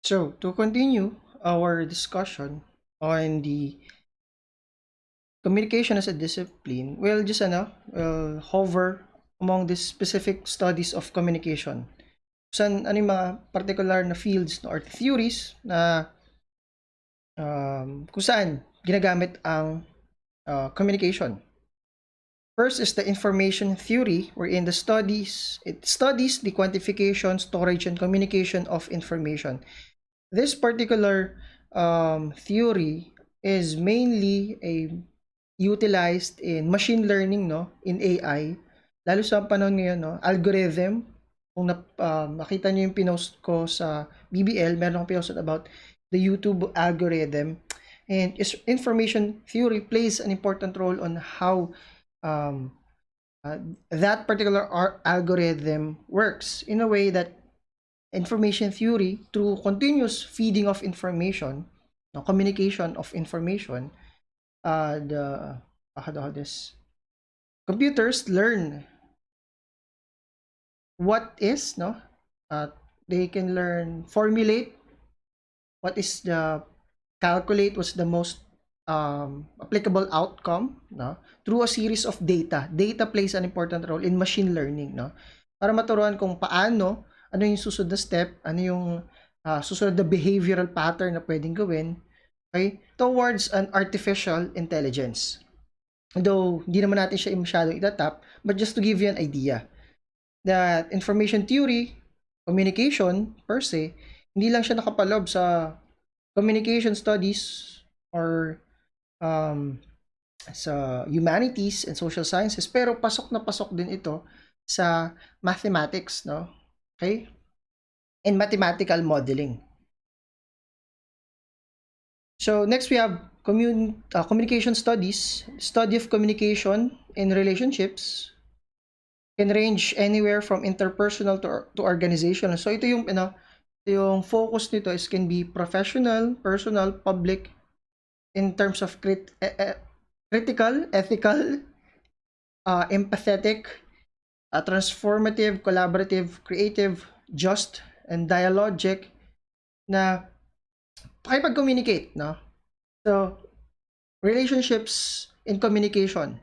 So, to continue our discussion on the communication as a discipline, we'll just hover among the specific studies of communication. Ano yung mga particular na fields or theories na kung saan ginagamit ang communication. First is the information theory, wherein it studies the quantification, storage, and communication of information. This particular theory is mainly utilized in machine learning, no, in AI, lalo sa panahon ngayon, no, algorithm. Kung makita niyo yung pinost ko sa BBL, meron akong pinost about the YouTube algorithm, and information theory plays an important role on how um, that particular algorithm works, in a way that information theory, through continuous feeding of information, no, communication of information, the how do this computers learn what is, no, uh, they can learn, formulate what is the, calculate what's the most applicable outcome, no, through a series of data plays an important role in machine learning, no, para maturuan kung paano, ano yung susunod na step, ano yung susunod na behavioral pattern na pwedeng gawin, okay, towards an artificial intelligence. Though hindi naman natin siya masyadong itatap, but just to give you an idea that information theory, communication per se, hindi lang siya nakapalob sa communication studies or um, sa humanities and social sciences, pero pasok na pasok din ito sa mathematics, no? Okay? And mathematical modeling. So next we have communication studies, study of communication in relationships, can range anywhere from interpersonal to organizational. So ito yung focus nito is can be professional, personal, public, in terms of critical, ethical, empathetic, transformative, collaborative, creative, just, and dialogic, na pakipag-communicate, no? So, relationships in communication.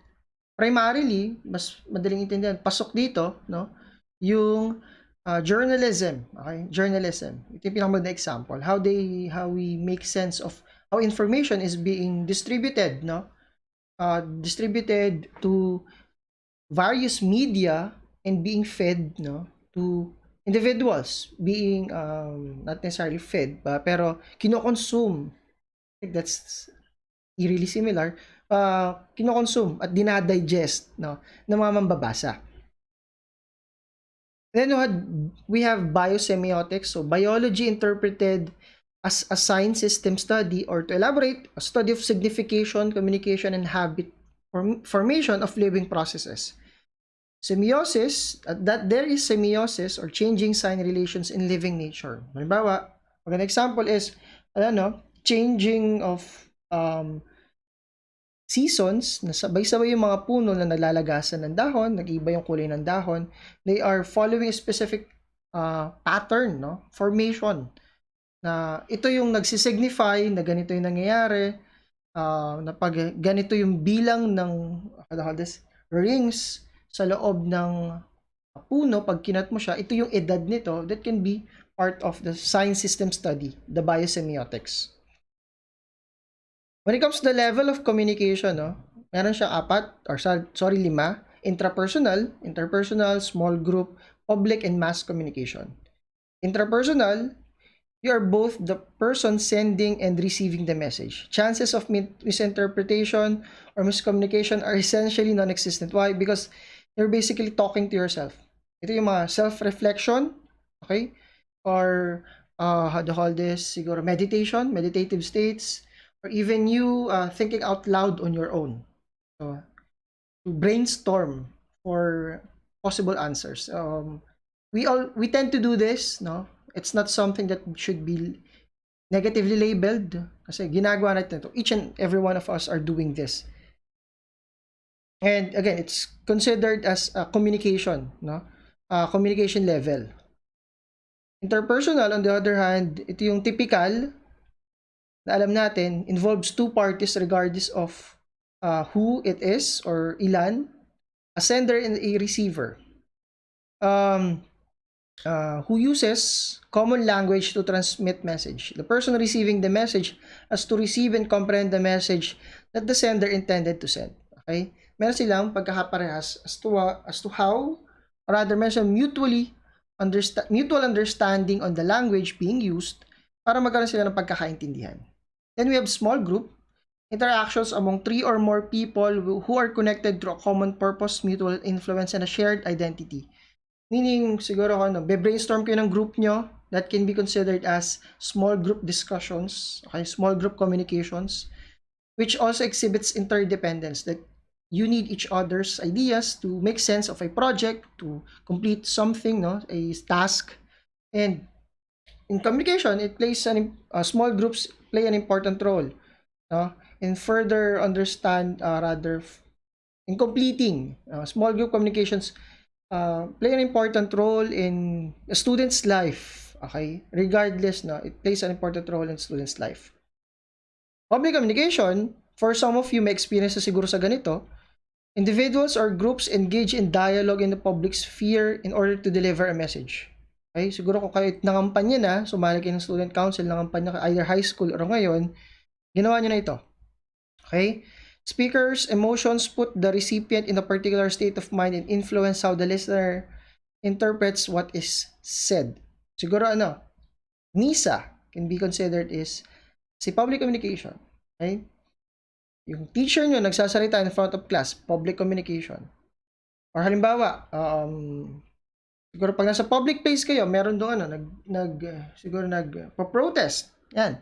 Primarily, mas madaling intindihan, pasok dito, no, yung journalism, okay? Journalism. Ito yung pinakamagandang example. How we make sense of how information is being distributed, no? Distributed to various media and being fed, no, to individuals, being not necessarily fed, pero kino-consume. I think that's eerily similar. Kino-consume at dinadigest, no, ng mga mambabasa. Then we have biosemiotics, so biology interpreted as a science system study, or to elaborate, a study of signification, communication, and habit formation of living processes. Semiosis, that there is semiosis or changing sign relations in living nature. Halimbawa, an example is, changing of seasons, na sabay-sabay yung mga puno na naglalagasan ng dahon, nag-iba yung kulay ng dahon. They are following a specific pattern, no? Formation. Na ito yung nagsisignify na ganito yung nangyayari, na pag ganito yung bilang ng rings sa loob ng puno, pag kinat mo siya, ito yung edad nito, that can be part of the science system study, the biosemiotics. When it comes to the level of communication, no, meron siyang lima. Interpersonal, small group, public, and mass communication. Intrapersonal, you are both the person sending and receiving the message. Chances of misinterpretation or miscommunication are essentially non-existent. Why? Because you're basically talking to yourself. Ito yung mga self-reflection, okay? Or how do you call this? Siguro meditation, meditative states, or even you thinking out loud on your own. So, to brainstorm for possible answers. We tend to do this, no? It's not something that should be negatively labeled, kasi ginagawa natin ito. Each and every one of us are doing this. And again, it's considered as a communication, no? Communication level. Interpersonal, on the other hand, ito yung typical na alam natin, involves two parties regardless of who it is or ilan, a sender and a receiver. Who uses common language to transmit message. The person receiving the message has to receive and comprehend the message that the sender intended to send. Okay? Meron silang pagkakaparehas as to how, or rather, meron mutual understanding on the language being used para magkaroon sila ng pagkakaintindihan. Then we have small group, interactions among 3 or more people who are connected through a common purpose, mutual influence, and a shared identity. Meaning, siguro be-brainstorm kayo ng group nyo, that can be considered as small group discussions, okay, small group communications, which also exhibits interdependence, that you need each other's ideas to make sense of a project, to complete something, a task. And in communication, it plays small groups play an important role, in further understand, in completing small group communications. Play an important role in a student's life. Okay? Regardless, it plays an important role in student's life. Public communication, for some of you may experience na siguro sa ganito, individuals or groups engage in dialogue in the public sphere in order to deliver a message. Okay? Siguro kung kayo nangampanya na, sumali kayo ng student council, nangampanya ka either high school or ngayon, ginawa nyo na ito. Okay? Speaker's emotions put the recipient in a particular state of mind and influence how the listener interprets what is said. Siguro NISA can be considered is public communication. Okay? Yung teacher nyo nagsasalita in front of class, public communication. Or halimbawa, siguro pag nasa public place kayo, meron doon siguro nagpo-protest. Yan.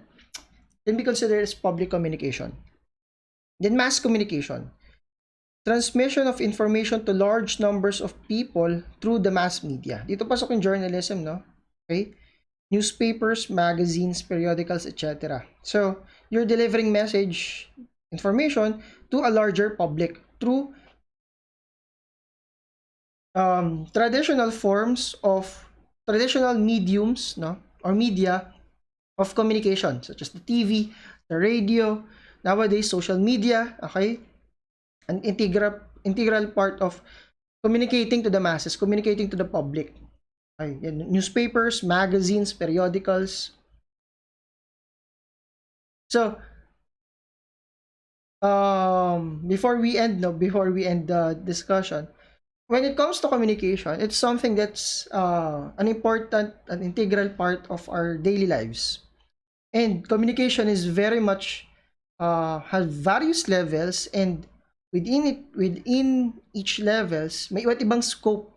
Can be considered as public communication. Then mass communication. Transmission of information to large numbers of people through the mass media. Dito pasok yung journalism, no? Okay? Newspapers, magazines, periodicals, etc. So, you're delivering information to a larger public through traditional mediums, or media of communication, such as the TV, the radio, nowadays social media, okay? An integral part of communicating to the masses, communicating to the public. Okay? Newspapers, magazines, periodicals. So, before we end the discussion, when it comes to communication, it's something that's an integral part of our daily lives. And communication is very much has various levels, and within each levels, may iba't ibang scope.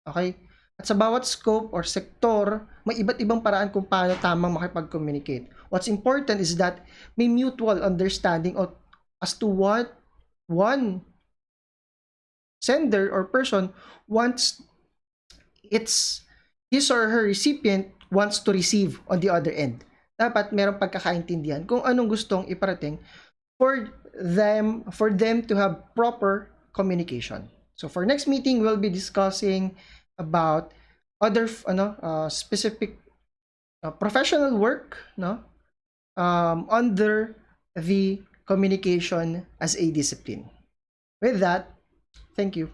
Okay? At sa bawat scope or sektor, may iba't ibang paraan kung paano tamang makipag-communicate. What's important is that may mutual understanding as to what one sender or person wants his or her recipient wants to receive on the other end. Dapat merong pagkakaintindihan kung anong gustong iparating for them to have proper communication. So for next meeting, we'll be discussing about other specific professional work, under the communication as a discipline. With that, thank you.